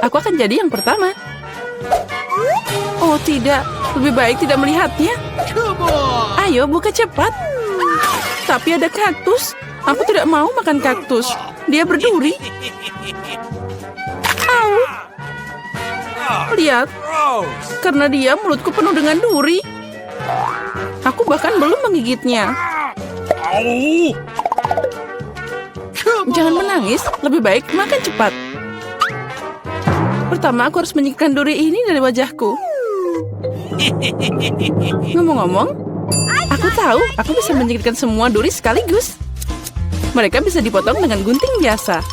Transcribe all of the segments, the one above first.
aku akan jadi yang pertama. Oh tidak, lebih baik tidak melihatnya. Ayo buka cepat. Tapi ada kaktus. Aku tidak mau makan kaktus. Dia berduri. Au. Lihat, karena dia mulutku penuh dengan duri. Aku bahkan belum menggigitnya. Jangan menangis, lebih baik makan cepat. Pertama, aku harus menyingkirkan duri ini dari wajahku. Ngomong-ngomong, aku tahu aku bisa menyingkirkan semua duri sekaligus. Mereka bisa dipotong dengan gunting biasa.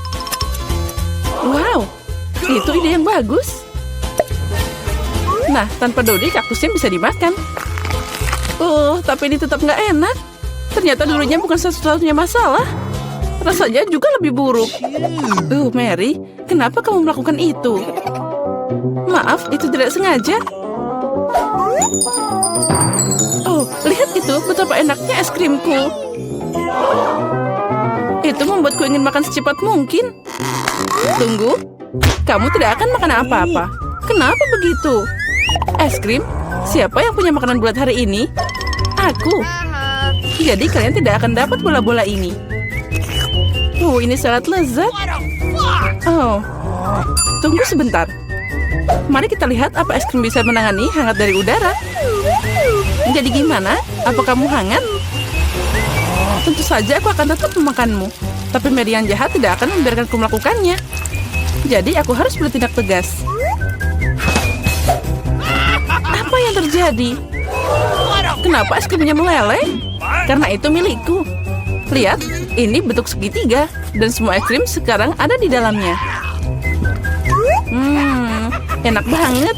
Wow, itu ide yang bagus. Nah, tanpa duri kaktusnya bisa dimakan. Tapi ini tetap nggak enak. Ternyata durinya bukan satu-satunya masalah. Rasanya juga lebih buruk. Mary, kenapa kamu melakukan itu? Maaf, itu tidak sengaja. Lihat itu, betapa enaknya es krimku. Itu membuatku ingin makan secepat mungkin. Tunggu, kamu tidak akan makan apa-apa. Kenapa begitu? Es krim? Siapa yang punya makanan bulat hari ini? Aku. Jadi kalian tidak akan dapat bola-bola ini. Ini sangat lezat. Tunggu sebentar. Mari kita lihat apa es krim bisa menangani hangat dari udara. Jadi gimana? Apa kamu hangat? Tentu saja aku akan tetap memakanmu. Tapi Mary yang jahat tidak akan membiarkanku melakukannya. Jadi aku harus bertindak tegas. Apa yang terjadi? Kenapa es krimnya meleleh? Karena itu milikku. Lihat, ini bentuk segitiga. Dan semua es krim sekarang ada di dalamnya. Enak banget.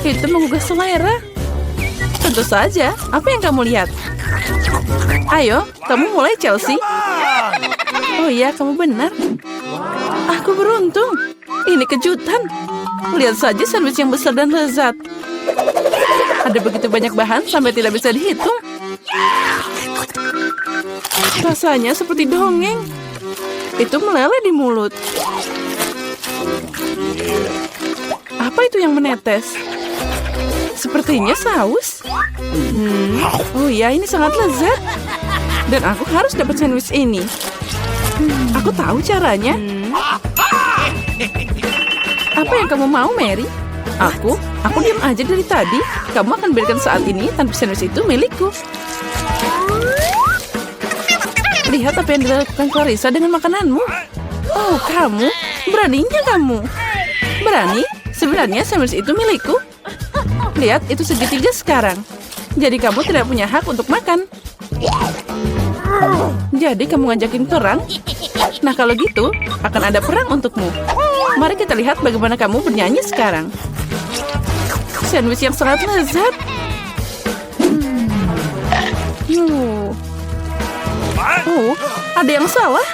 Itu menggugah selera. Tentu saja, apa yang kamu lihat? Ayo, kamu mulai Chelsea. Oh iya, kamu benar. Aku beruntung. Ini kejutan. Lihat saja sandwich yang besar dan lezat. Ada begitu banyak bahan sampai tidak bisa dihitung. Rasanya seperti dongeng. Itu meleleh di mulut. Apa itu yang menetes? Sepertinya saus. Oh iya, ini sangat lezat. Dan aku harus dapat sandwich ini. Aku tahu caranya. Apa yang kamu mau, Mary? Aku diam aja dari tadi. Kamu akan berikan saat ini tanpa sandwich itu milikku. Lihat apa yang dilakukan Clarissa dengan makananmu. Kamu? Beraninya kamu? Berani? Sebenarnya sandwich itu milikku. Lihat, itu segitiga sekarang. Jadi kamu tidak punya hak untuk makan. Jadi kamu ngajakin perang? Nah kalau gitu, akan ada perang untukmu. Mari kita lihat bagaimana kamu bernyanyi sekarang. Sandwich yang sangat lezat. Ada yang salah.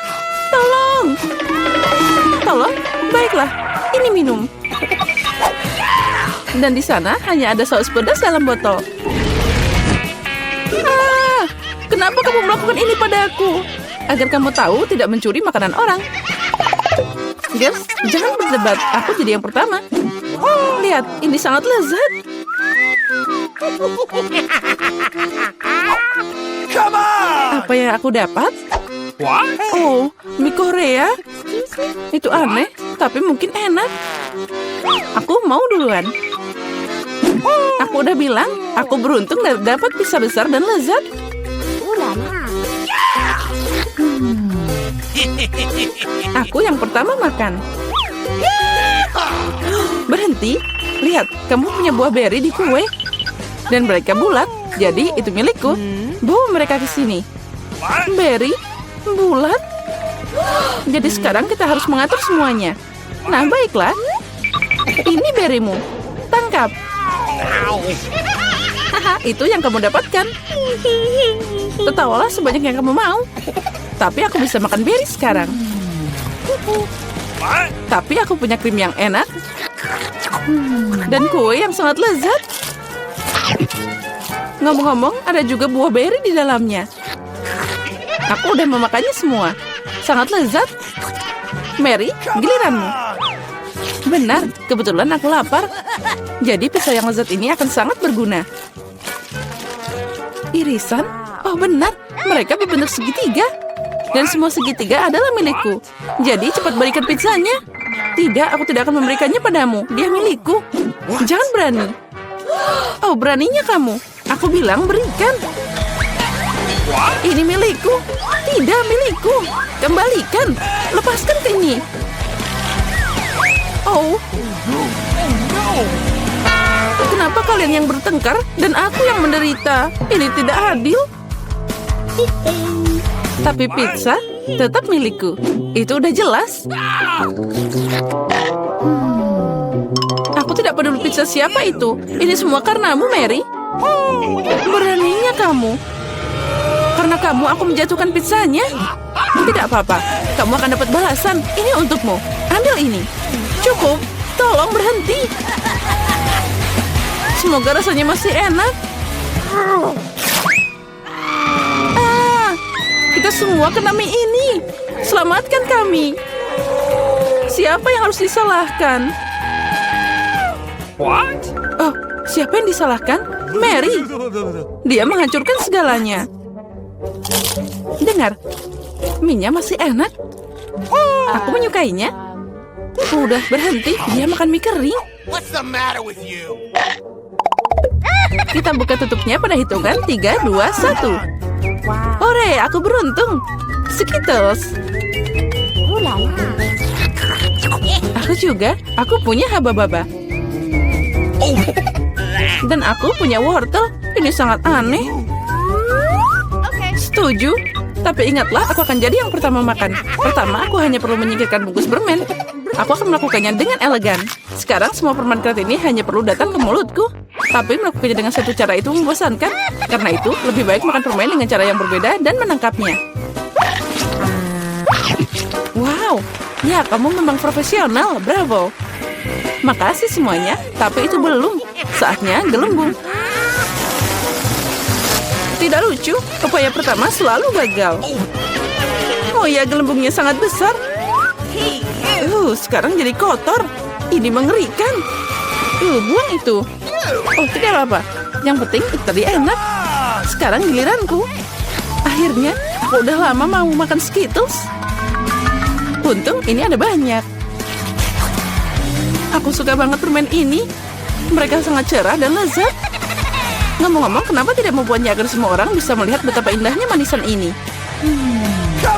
Tolong. Baiklah, ini minum. Dan di sana hanya ada saus pedas dalam botol. Kenapa kamu melakukan ini padaku? Agar kamu tahu tidak mencuri makanan orang. Girls, jangan berdebat. Aku jadi yang pertama. Lihat, ini sangat lezat. Apa yang aku dapat? Mie Korea. Itu aneh, tapi mungkin enak. Aku mau duluan. Aku udah bilang, aku beruntung dapat pizza besar dan lezat. Aku yang pertama makan. Berhenti. Lihat, kamu punya buah beri di kue. Dan mereka bulat, jadi itu milikku. Bawa mereka ke sini. Beri? Bulat? Jadi sekarang kita harus mengatur semuanya. Nah, baiklah. Ini berimu. Tangkap. Itu yang kamu dapatkan. Tertawalah sebanyak yang kamu mau. Tapi aku bisa makan beri sekarang. Tapi aku punya krim yang enak. Dan kue yang sangat lezat. Ngomong-ngomong, ada juga buah beri di dalamnya. Aku udah memakannya semua. Sangat lezat. Mary, giliranmu. Benar, kebetulan aku lapar. Jadi pizza yang lezat ini akan sangat berguna. Irisan? Oh benar, mereka berbentuk segitiga. Dan semua segitiga adalah milikku. Jadi cepat berikan pizzanya. Tidak, aku tidak akan memberikannya padamu. Dia milikku. Jangan berani. Oh, beraninya kamu. Aku bilang berikan. Ini milikku. Tidak milikku. Kembalikan. Lepaskan ini. Oh. Kenapa kalian yang bertengkar dan aku yang menderita? Ini tidak adil. Tapi pizza tetap milikku. Itu udah jelas. Aku tidak peduli pizza siapa itu. Ini semua karenamu, Mary. Beraninya kamu. Karena kamu aku menjatuhkan pizzanya. Tidak apa-apa. Kamu akan dapat balasan. Ini untukmu. Ambil ini. Cukup. Tolong berhenti. Semoga rasanya masih enak. Kita semua kena mie ini. Selamatkan kami. Siapa yang harus disalahkan? What? Oh, siapa yang disalahkan? Mary. Dia menghancurkan segalanya. Dengar, mie-nya masih enak. Aku menyukainya. Udah berhenti, dia makan mie kering. What's the matter with you? Kita buka tutupnya pada hitungan 3, 2, 1. Hore, aku beruntung. Skittles. Aku juga. Aku punya haba-baba. Dan aku punya wortel. Ini sangat aneh. Setuju. Tapi ingatlah, aku akan jadi yang pertama makan. Pertama, aku hanya perlu menyingkirkan bungkus permen. Aku akan melakukannya dengan elegan. Sekarang semua permen karet ini hanya perlu datang ke mulutku. Tapi melakukannya dengan satu cara itu membosankan. Karena itu, lebih baik makan permen dengan cara yang berbeda dan menangkapnya. Wow, ya kamu memang profesional, bravo. Makasih semuanya, tapi itu belum. Saatnya gelembung. Tidak lucu, upaya pertama selalu gagal. Oh ya, gelembungnya sangat besar. Sekarang jadi kotor. Ini mengerikan. Buang itu. Oh, tidak apa-apa. Yang penting itu tadi enak. Sekarang giliranku. Akhirnya, aku udah lama mau makan Skittles. Untung ini ada banyak. Aku suka banget permen ini. Mereka sangat cerah dan lezat. Ngomong-ngomong, kenapa tidak membuatnya agar semua orang bisa melihat betapa indahnya manisan ini?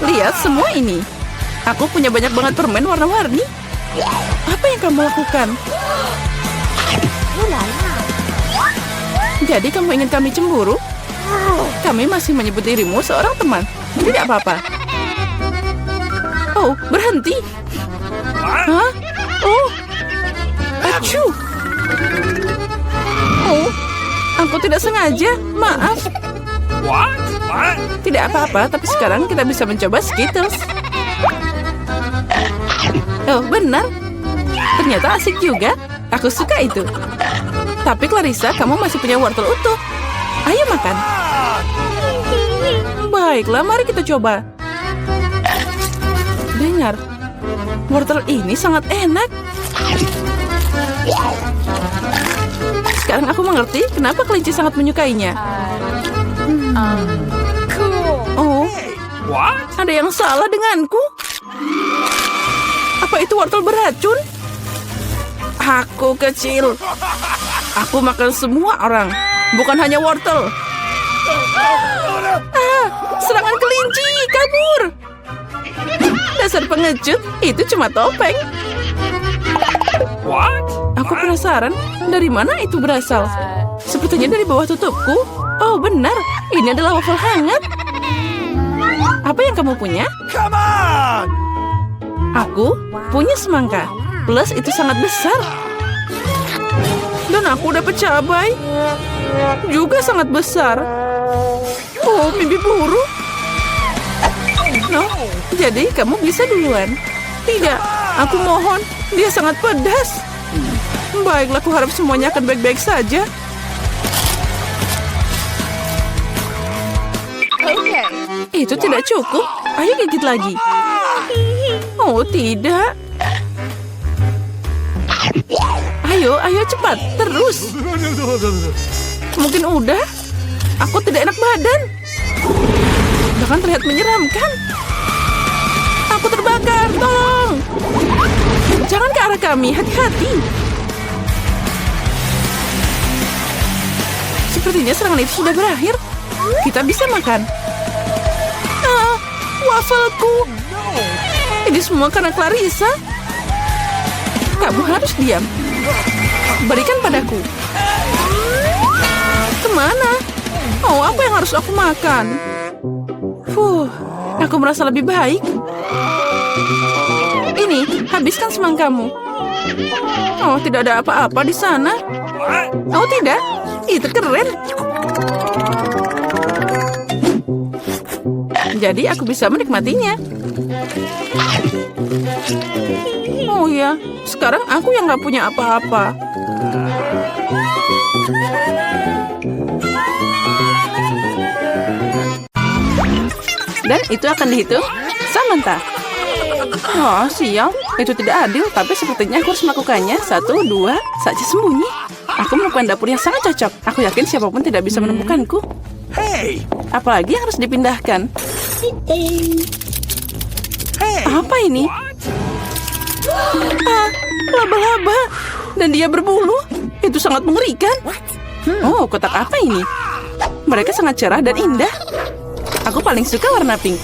Lihat semua ini. Aku punya banyak banget permen warna-warni. Apa yang kamu lakukan? Jadi kamu ingin kami cemburu? Kami masih menyebut dirimu seorang teman. Tidak apa-apa. Oh, berhenti. Hah? Oh. Acuh. Oh, aku tidak sengaja. Maaf. What? Tidak apa-apa, tapi sekarang kita bisa mencoba Skittles. Oh, benar. Ternyata asik juga. Aku suka itu. Tapi Clarissa, kamu masih punya wortel utuh. Ayo makan. Baiklah, mari kita coba. Dengar, wortel ini sangat enak. Sekarang aku mengerti kenapa kelinci sangat menyukainya. Oh, ada yang salah denganku. Apa itu wortel beracun? Aku kecil. Aku makan semua orang, bukan hanya wortel. Serangan kelinci, kabur. Dasar pengecut, itu cuma topeng. What? Aku penasaran, dari mana itu berasal? Sepertinya dari bawah tutupku. Oh benar, ini adalah waffle hangat. Apa yang kamu punya? Come on! Aku punya semangka. Plus itu sangat besar. Dan aku dapat cabai. Juga sangat besar. Oh, mimpi buruk. No, jadi kamu bisa duluan. Tidak, aku mohon. Dia sangat pedas. Baiklah, aku harap semuanya akan baik-baik saja. Itu tidak cukup. Ayo gigit lagi. Oh, tidak. Ayo cepat, terus. Mungkin udah. Aku tidak enak badan. Bahkan terlihat menyeramkan. Aku terbakar, tolong. Jangan ke arah kami, hati-hati. Sepertinya serangan itu sudah berakhir. Kita bisa makan. Wafelku. Ini semua karena Clarissa. Kamu harus diam. Berikan padaku. Kemana? Oh, apa yang harus aku makan? Aku merasa lebih baik. Ini, habiskan semangkamu. Oh, tidak ada apa-apa di sana. Oh, tidak. Itu keren. Jadi aku bisa menikmatinya. Oh ya, sekarang aku yang nggak punya apa-apa. Dan itu akan dihitung Samantha. Oh, sial. Itu tidak adil, tapi sepertinya aku harus melakukannya. 1, 2, saja sembunyi. Aku menemukan dapur yang sangat cocok. Aku yakin siapapun tidak bisa menemukanku. Hey! Apalagi yang harus dipindahkan. Apa ini? Laba-laba. Dan dia berbulu. Itu sangat mengerikan. Oh, kotak apa ini? Mereka sangat cerah dan indah. Aku paling suka warna pink.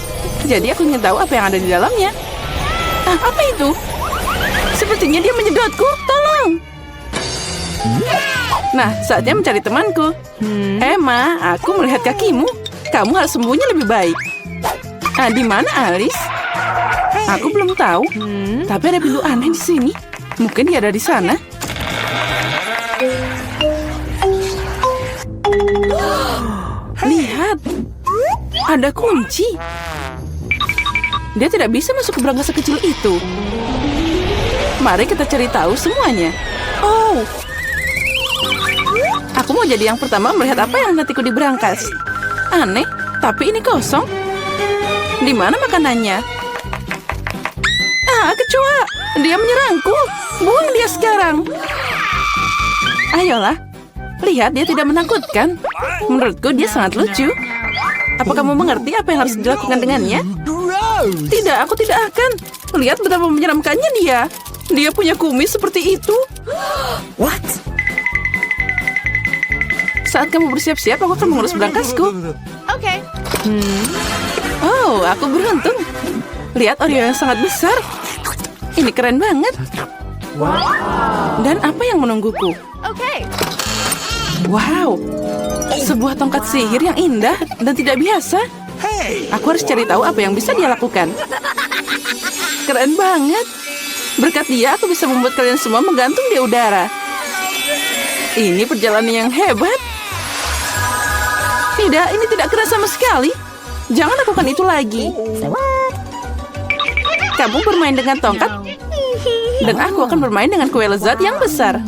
Jadi aku ingin tahu apa yang ada di dalamnya. Apa itu? Sepertinya dia menyedotku. Tolong. Nah, saatnya mencari temanku. Emma, aku melihat kakimu. Kamu harus sembunyi lebih baik. Di mana Alice? Aku belum tahu. Tapi ada pintu aneh di sini. Mungkin dia ada di sana. Lihat. Ada kunci. Dia tidak bisa masuk ke berangkas sekecil itu. Mari kita cari tahu semuanya. Oh. Aku mau jadi yang pertama melihat apa yang nantiku di berangkas. Aneh, tapi ini kosong. Di mana makanannya? Kecoa. Dia menyerangku. Buang dia sekarang. Ayolah. Lihat, dia tidak menakutkan. Menurutku dia sangat lucu. Apa kamu mengerti apa yang harus dilakukan dengannya? Tidak, aku tidak akan. Lihat betapa menyeramkannya dia. Dia punya kumis seperti itu. What? Saat kamu bersiap-siap, aku akan mengurus berangkasku. Okay. Oh, aku beruntung. Lihat Oreo yang sangat besar. Ini keren banget. Dan apa yang menungguku? Okay. Wow, sebuah tongkat sihir yang indah dan tidak biasa. Aku harus cari tahu apa yang bisa dia lakukan. Keren banget. Berkat dia, aku bisa membuat kalian semua menggantung di udara. Ini perjalanan yang hebat. Tidak, ini tidak keras sama sekali. Jangan lakukan itu lagi. Kamu bermain dengan tongkat, dan aku akan bermain dengan kue lezat yang besar.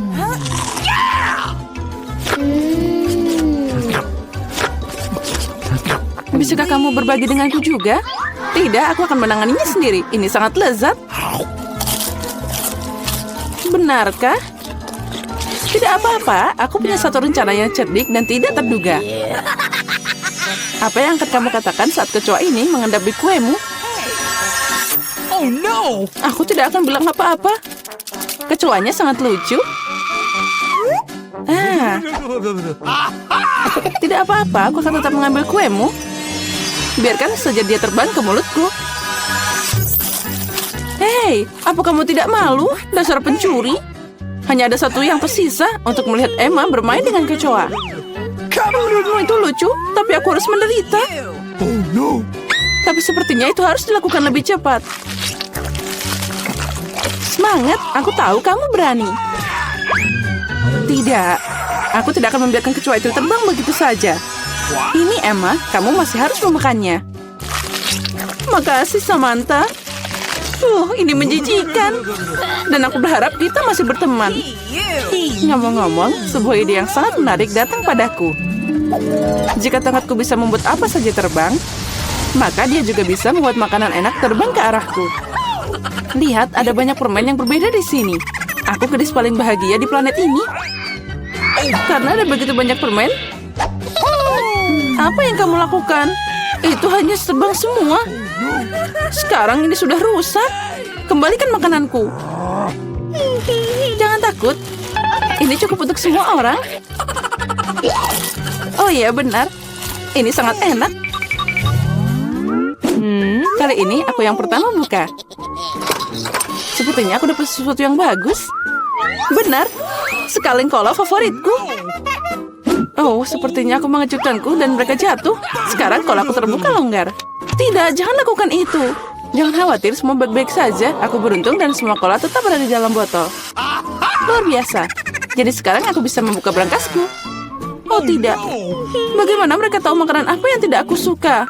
Bisakah kamu berbagi denganku juga? Tidak, aku akan menanganinya sendiri. Ini sangat lezat. Benarkah? Tidak apa-apa, aku punya satu rencana yang cerdik dan tidak terduga. Apa yang akan kamu katakan saat kecoa ini mengendap di kuemu? Oh no! Aku tidak akan bilang apa-apa. Kecoanya sangat lucu. Tidak apa-apa, aku akan tetap mengambil kuemu. Biarkan saja dia terbang ke mulutku. Hei, apa kamu tidak malu, dasar pencuri? Hanya ada satu yang tersisa untuk melihat Emma bermain dengan kecoa. Menurutmu itu lucu, tapi aku harus menderita. Oh no! Tapi sepertinya itu harus dilakukan lebih cepat. Semangat, aku tahu kamu berani. Tidak, aku tidak akan membiarkan kecoa itu terbang begitu saja. Ini Emma, kamu masih harus memakannya. Makasih Samantha. Ini menjijikan. Dan aku berharap kita masih berteman. Ngomong-ngomong, sebuah ide yang sangat menarik datang padaku. Jika tongkatku bisa membuat apa saja terbang, maka dia juga bisa membuat makanan enak terbang ke arahku. Lihat, ada banyak permen yang berbeda di sini. Aku gadis paling bahagia di planet ini. Karena ada begitu banyak permen. Apa yang kamu lakukan? Itu hanya terbang semua. Sekarang ini sudah rusak. Kembalikan makananku. Jangan takut. Ini cukup untuk semua orang. Oh iya, benar. Ini sangat enak. Kali ini aku yang pertama buka. Sepertinya aku dapat sesuatu yang bagus. Benar. Sekaleng kola favoritku. Oh, sepertinya aku mengejutkanku dan mereka jatuh. Sekarang kolaku terbuka longgar. Tidak, jangan lakukan itu. Jangan khawatir, semua baik-baik saja. Aku beruntung dan semua kola tetap ada di dalam botol. Luar biasa. Jadi sekarang aku bisa membuka berangkasku. Oh tidak. Bagaimana mereka tahu makanan apa yang tidak aku suka?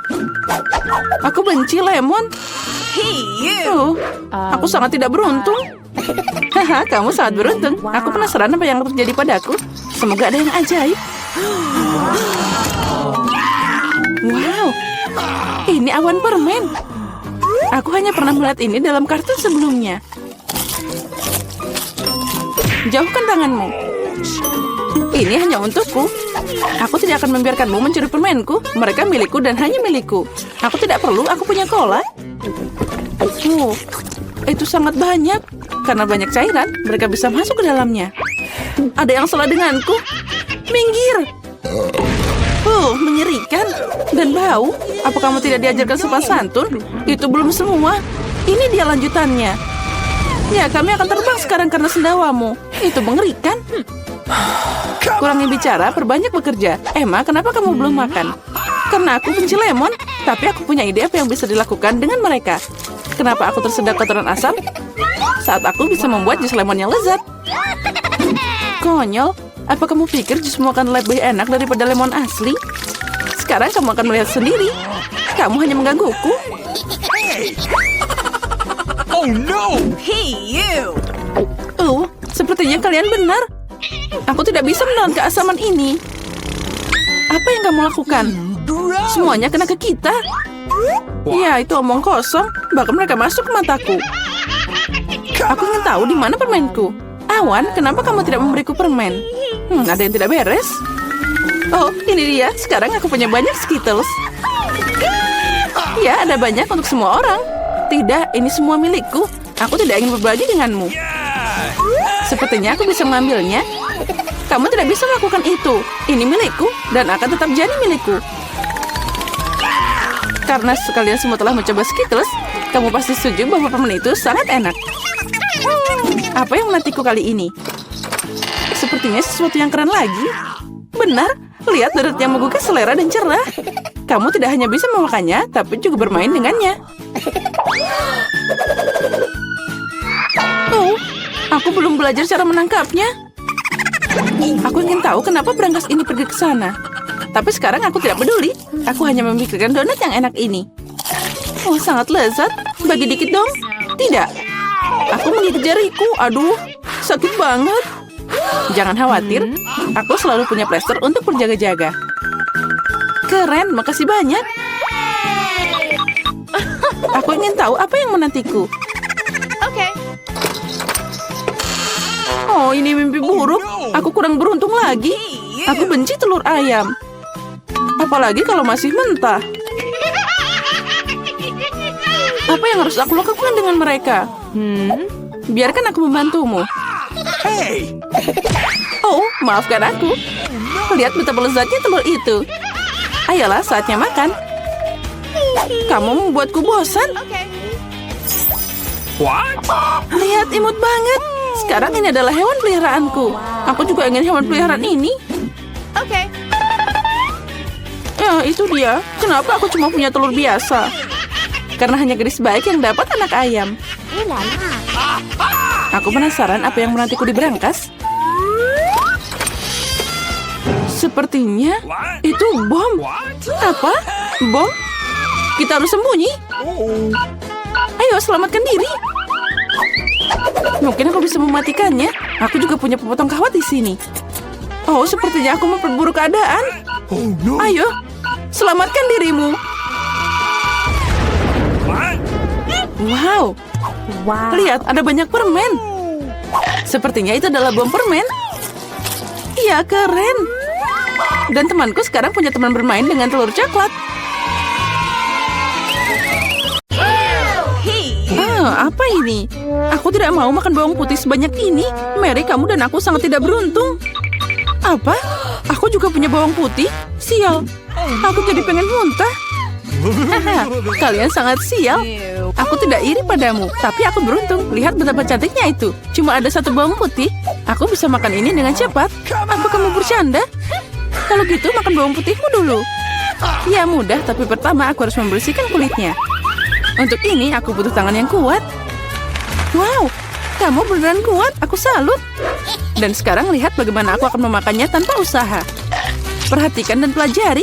Aku benci lemon. Oh, aku sangat tidak beruntung. Haha, kamu sangat beruntung. Aku penasaran apa yang terjadi padaku. Semoga ada yang ajaib. Wow, ini awan permen. Aku hanya pernah melihat ini dalam kartun sebelumnya. Jauhkan tanganmu. Ini hanya untukku. Aku tidak akan membiarkanmu mencuri permenku. Mereka milikku dan hanya milikku. Aku tidak perlu, aku punya cola. Oh, itu sangat banyak. Karena banyak cairan, mereka bisa masuk ke dalamnya. Ada yang salah denganku. Minggir. Mengerikan. Dan bau. Apa kamu tidak diajarkan sopan santun? Itu belum semua. Ini dia lanjutannya. Ya, kami akan terbang sekarang karena sendawamu. Itu mengerikan. Kurangi bicara, perbanyak bekerja. Emma, kenapa kamu belum makan? Karena aku benci lemon. Tapi aku punya ide apa yang bisa dilakukan dengan mereka. Kenapa aku tersedak kotoran asam? Saat aku bisa membuat jus lemon yang lezat. Konyol. Apa kamu pikir jus akan lebih enak daripada lemon asli? Sekarang kamu akan melihat sendiri. Kamu hanya menggangguku. Oh no! Hey, you! Sepertinya kalian benar. Aku tidak bisa menelan keasaman ini. Apa yang kamu lakukan? Semuanya kena ke kita. Ya, itu omong kosong. Bahkan mereka masuk ke mataku. Aku ingin tahu di mana permenku. Awan, kenapa kamu tidak memberiku permen? Ada yang tidak beres. Oh, ini dia. Sekarang aku punya banyak Skittles. Ya, ada banyak untuk semua orang. Tidak, ini semua milikku. Aku tidak ingin berbagi denganmu. Sepertinya aku bisa mengambilnya. Kamu tidak bisa melakukan itu. Ini milikku dan akan tetap jadi milikku. Karena sekalian semua telah mencoba Skittles, kamu pasti setuju bahwa permen itu sangat enak. Apa yang menantiku kali ini? Sepertinya sesuatu yang keren lagi. Benar, lihat deret yang menggugah selera dan cerah. Kamu tidak hanya bisa memakannya, tapi juga bermain dengannya. Oh, aku belum belajar cara menangkapnya. Aku ingin tahu kenapa berangkas ini pergi ke sana. Tapi sekarang aku tidak peduli. Aku hanya memikirkan donat yang enak ini. Oh, sangat lezat. Bagi dikit dong. Tidak. Aku menggigit jariku. Aduh, sakit banget. Jangan khawatir. Aku selalu punya plester untuk berjaga-jaga. Keren, makasih banyak. Aku ingin tahu apa yang menantiku. Okay. Oh, ini mimpi buruk. Aku kurang beruntung lagi. Aku benci telur ayam. Apalagi kalau masih mentah. Apa yang harus aku lakukan dengan mereka? Biarkan aku membantumu. Hey! Oh, maafkan aku. Lihat betapa lezatnya telur itu. Ayolah, saatnya makan. Kamu membuatku bosan. Okay. What? Lihat, imut banget. Sekarang ini adalah hewan peliharaanku. Aku juga ingin hewan peliharaan ini. Okay. Ya, itu dia. Kenapa aku cuma punya telur biasa? Karena hanya gadis baik yang dapat anak ayam. Aku penasaran apa yang menantiku di berangkas. Sepertinya itu bom. Apa? Bom? Kita harus sembunyi. Ayo, selamatkan diri. Mungkin aku bisa mematikannya. Aku juga punya pemotong kawat di sini. Oh, sepertinya aku memperburuk keadaan. Oh no! Ayo, selamatkan dirimu. What? Wow, Lihat, ada banyak permen. Sepertinya itu adalah bom permen. Iya, keren. Dan temanku sekarang punya teman bermain dengan telur coklat. Apa ini? Aku tidak mau makan bawang putih sebanyak ini. Mary, kamu dan aku sangat tidak beruntung. Apa? Aku juga punya bawang putih? Sial. Aku jadi pengen muntah. Haha, kalian sangat sial. Aku tidak iri padamu, tapi aku beruntung. Lihat betapa cantiknya itu. Cuma ada satu bawang putih. Aku bisa makan ini dengan cepat. Apa kamu bercanda? Kalau gitu, makan bawang putihmu dulu. Ya, mudah, tapi pertama aku harus membersihkan kulitnya. Untuk ini, aku butuh tangan yang kuat. Wow, kamu beneran kuat. Aku salut. Dan sekarang lihat bagaimana aku akan memakannya tanpa usaha. Perhatikan dan pelajari.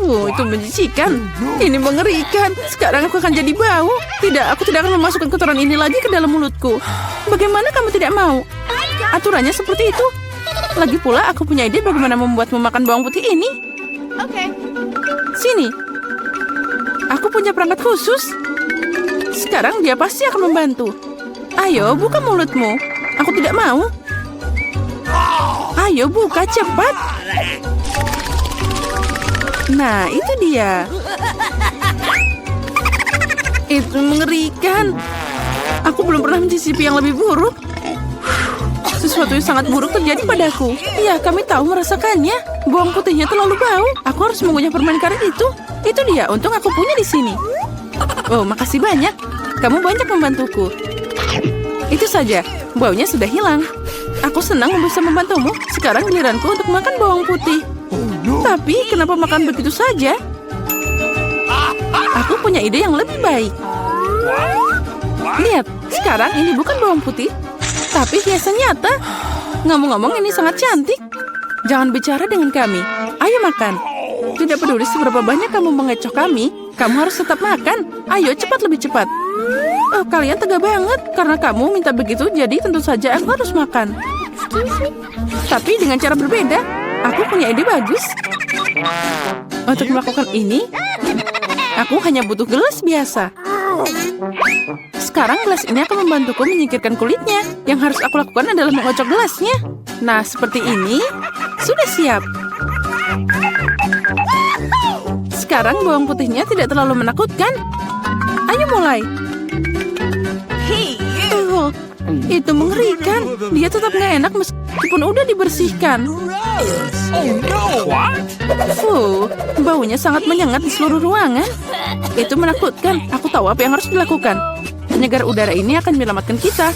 Itu menjijikan. Ini mengerikan. Sekarang aku akan jadi bau. Tidak, aku tidak akan memasukkan kotoran ini lagi ke dalam mulutku. Bagaimana kamu tidak mau? Aturannya seperti itu. Lagi pula, aku punya ide bagaimana membuatmu makan bawang putih ini. Okay. Sini. Aku punya perangkat khusus. Sekarang dia pasti akan membantu. Ayo, buka mulutmu. Aku tidak mau. Ayo, buka cepat. Nah, itu dia. Itu mengerikan. Aku belum pernah mencicipi yang lebih buruk. Sesuatu yang sangat buruk terjadi padaku. Iya, kami tahu merasakannya. Bawang putihnya terlalu bau. Aku harus mengunyah permen karet itu. Itu dia, untung aku punya di sini. Oh, makasih banyak. Kamu banyak membantuku. Itu saja, baunya sudah hilang. Aku senang bisa membantumu. Sekarang giliranku untuk makan bawang putih. Tapi, kenapa makan begitu saja? Aku punya ide yang lebih baik. Lihat, sekarang ini bukan bawang putih, tapi hiasan nyata. Ngomong-ngomong, ini sangat cantik. Jangan bicara dengan kami. Ayo makan. Tidak peduli seberapa banyak kamu mengecoh kami, kamu harus tetap makan. Ayo, cepat, lebih cepat. Oh, kalian tegak banget. Karena kamu minta begitu, jadi tentu saja aku harus makan. Tapi dengan cara berbeda. Aku punya ide bagus. Untuk melakukan ini, aku hanya butuh gelas biasa. Sekarang gelas ini akan membantuku menyingkirkan kulitnya. Yang harus aku lakukan adalah mengocok gelasnya. Nah, seperti ini. Sudah siap. Sekarang bawang putihnya tidak terlalu menakutkan. Ayo mulai. Itu mengerikan. Dia tetap nggak enak meskipun udah dibersihkan. Baunya sangat menyengat di seluruh ruangan. Itu menakutkan. Aku tahu apa yang harus dilakukan. Penyegar udara ini akan menyelamatkan kita.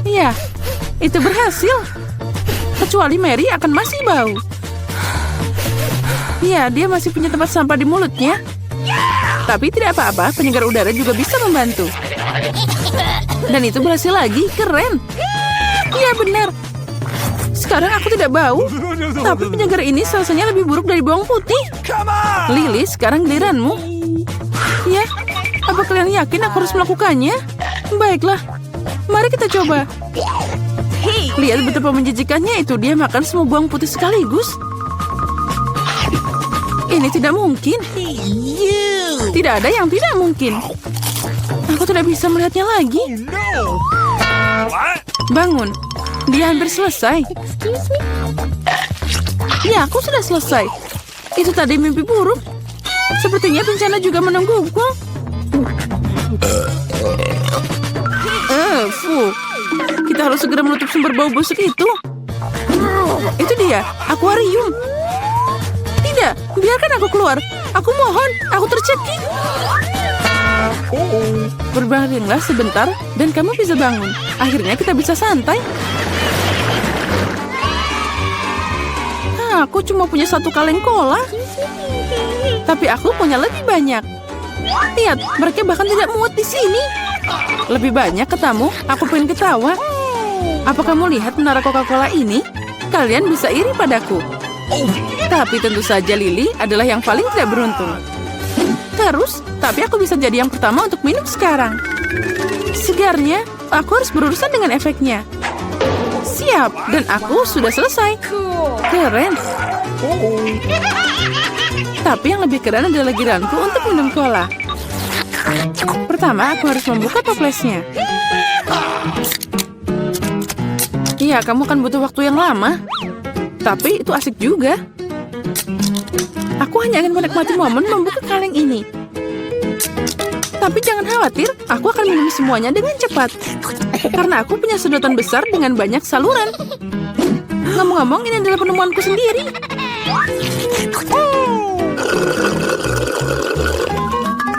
Ya, itu berhasil. Kecuali Mary akan masih bau. Ya, dia masih punya tempat sampah di mulutnya. Tapi tidak apa-apa, penyegar udara juga bisa membantu. Dan itu berhasil lagi, keren. Iya benar. Sekarang aku tidak bau. Tapi penyegar ini rasanya lebih buruk dari bawang putih. Lily, sekarang giliranmu. Ya, apa kalian yakin aku harus melakukannya? Baiklah, mari kita coba. Lihat betapa menjijikannya itu, dia makan semua bawang putih sekaligus. Ini tidak mungkin. Tidak ada yang tidak mungkin. Aku tidak bisa melihatnya lagi. Bangun. Dia hampir selesai. Ya, aku sudah selesai. Itu tadi mimpi buruk. Sepertinya bencana juga menungguku. Kita harus segera menutup sumber bau busuk itu. Itu dia, akuarium. Tidak, biarkan aku keluar. Aku mohon, aku tercekik. Berbaringlah sebentar dan kamu bisa bangun. Akhirnya kita bisa santai. Aku cuma punya satu kaleng cola. Tapi aku punya lebih banyak. Lihat, mereka bahkan tidak muat di sini. Lebih banyak ketamu, aku pengen ketawa. Apa kamu lihat menara Coca-Cola ini? Kalian bisa iri padaku. Tapi tentu saja Lily adalah yang paling tidak beruntung. Terus, tapi aku bisa jadi yang pertama untuk minum sekarang. Segarnya, aku harus berurusan dengan efeknya. Siap, dan aku sudah selesai. Keren. Tapi yang lebih keren adalah giliranku untuk minum cola. Pertama, aku harus membuka toplesnya. Iya, kamu kan butuh waktu yang lama. Tapi itu asik juga. Aku hanya ingin menikmati momen membuka kaleng ini. Tapi jangan khawatir, aku akan minum semuanya dengan cepat. Karena aku punya sedotan besar dengan banyak saluran. Ngomong-ngomong, ini adalah penemuanku sendiri.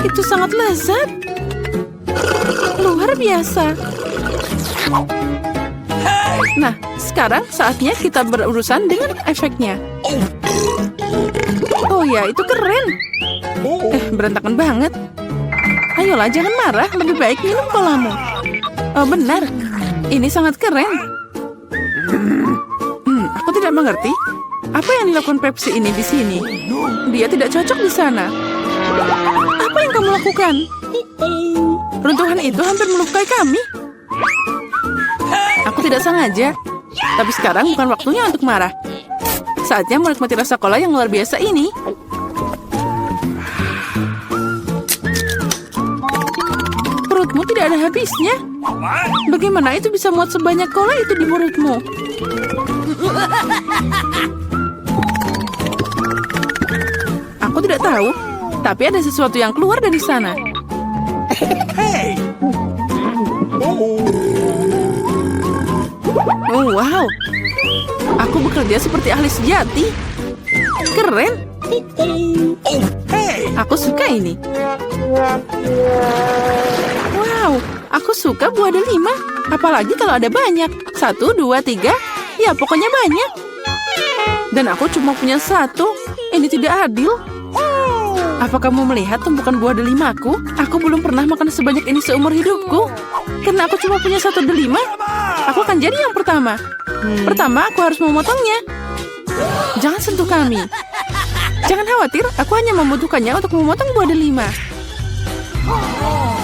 Itu sangat lezat. Luar biasa. Nah, sekarang saatnya kita berurusan dengan efeknya. Oh ya, itu keren. Berantakan banget. Ayolah, jangan marah. Lebih baik minum kolamu. Oh, benar. Ini sangat keren. Aku tidak mengerti. Apa yang dilakukan Pepsi ini di sini? Dia tidak cocok di sana. Apa yang kamu lakukan? Runtuhan itu hampir melukai kami. Aku tidak sengaja. Tapi sekarang bukan waktunya untuk marah. Saatnya menikmati rasa cola yang luar biasa ini. Perutmu tidak ada habisnya. Bagaimana itu bisa muat sebanyak cola itu di perutmu? Aku tidak tahu, tapi ada sesuatu yang keluar dari sana. Hey! Oh, wow. Aku bekerja seperti ahli sejati. Keren. Oh, hey! Aku suka ini. Wow, aku suka buah delima. Apalagi kalau ada banyak. 1, 2, 3. Ya, pokoknya banyak. Dan aku cuma punya 1. Ini tidak adil. Apa kamu melihat tumpukan buah delimaku? Aku belum pernah makan sebanyak ini seumur hidupku. Karena aku cuma punya 1 delima, aku akan jadi yang pertama. Pertama, aku harus memotongnya. Jangan sentuh kami. Jangan khawatir, aku hanya membutuhkannya untuk memotong buah delima.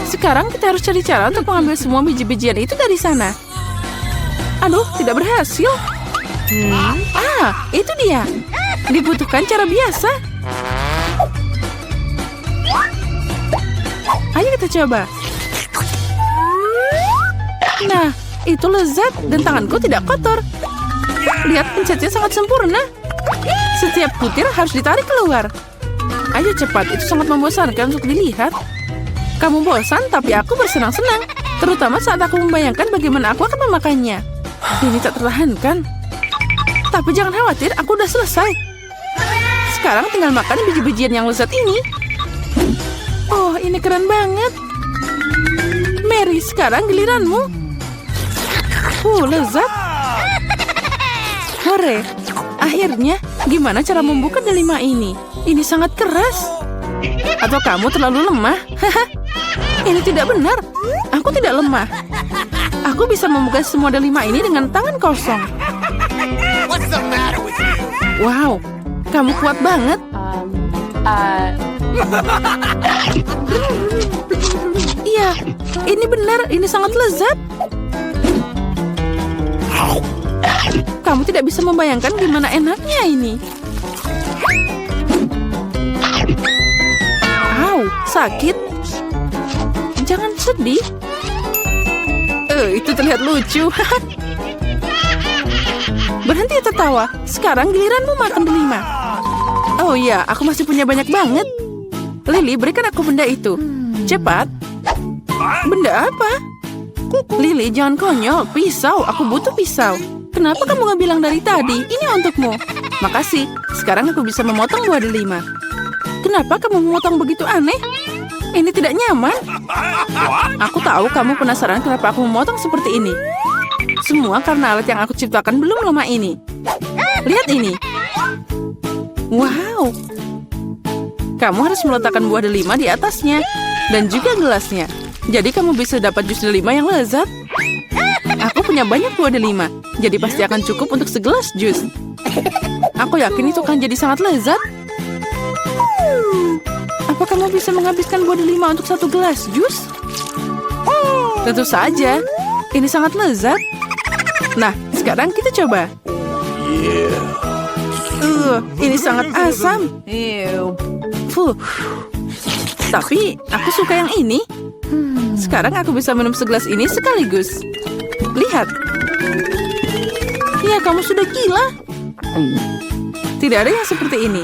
Sekarang kita harus cari cara untuk mengambil semua biji-bijian itu dari sana. Aduh, tidak berhasil. Itu dia. Dibutuhkan cara biasa. Ayo kita coba. Nah, itu lezat dan tanganku tidak kotor. Lihat, pencetnya sangat sempurna. Setiap butir harus ditarik keluar. Ayo cepat, itu sangat membosankan untuk dilihat. Kamu bosan, tapi aku bersenang-senang. Terutama saat aku membayangkan bagaimana aku akan memakannya. Ini tak tertahankan. Tapi jangan khawatir, aku udah selesai. Sekarang tinggal makan biji-bijian yang lezat ini. Oh, ini keren banget. Mary, sekarang giliranmu. Lezat. Hore. Akhirnya, gimana cara membuka delima ini? Ini sangat keras. Atau kamu terlalu lemah? Ini tidak benar. Aku tidak lemah. Aku bisa membuka semua delima ini dengan tangan kosong. What's the matter with you? Wow, kamu kuat banget. Iya, ini benar. Ini sangat lezat. Kamu tidak bisa membayangkan gimana enaknya ini. Sakit. Jangan sedih. Itu terlihat lucu. Berhenti tertawa. Sekarang giliranmu makan delima. Oh iya, aku masih punya banyak banget. Lily, berikan aku benda itu. Cepat. Benda apa? Lily, jangan konyol. Pisau, aku butuh pisau. Kenapa kamu nggak bilang dari tadi? Ini untukmu. Makasih. Sekarang aku bisa memotong buah delima. Kenapa kamu memotong begitu aneh? Ini tidak nyaman. Aku tahu kamu penasaran kenapa aku memotong seperti ini. Semua karena alat yang aku ciptakan belum lama ini. Lihat ini. Wow. Kamu harus meletakkan buah delima di atasnya. Dan juga gelasnya. Jadi kamu bisa dapat jus delima yang lezat. Aku punya banyak buah delima. Jadi pasti akan cukup untuk segelas jus. Aku yakin itu akan jadi sangat lezat. Apa kamu bisa menghabiskan buah delima untuk 1 gelas jus? Tentu saja. Ini sangat lezat. Nah, sekarang kita coba. Ini sangat asam. Ew. Tapi aku suka yang ini. Sekarang aku bisa minum segelas ini sekaligus. Lihat. Ya, kamu sudah gila. Tidak ada yang seperti ini.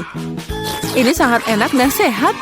Ini sangat enak dan sehat.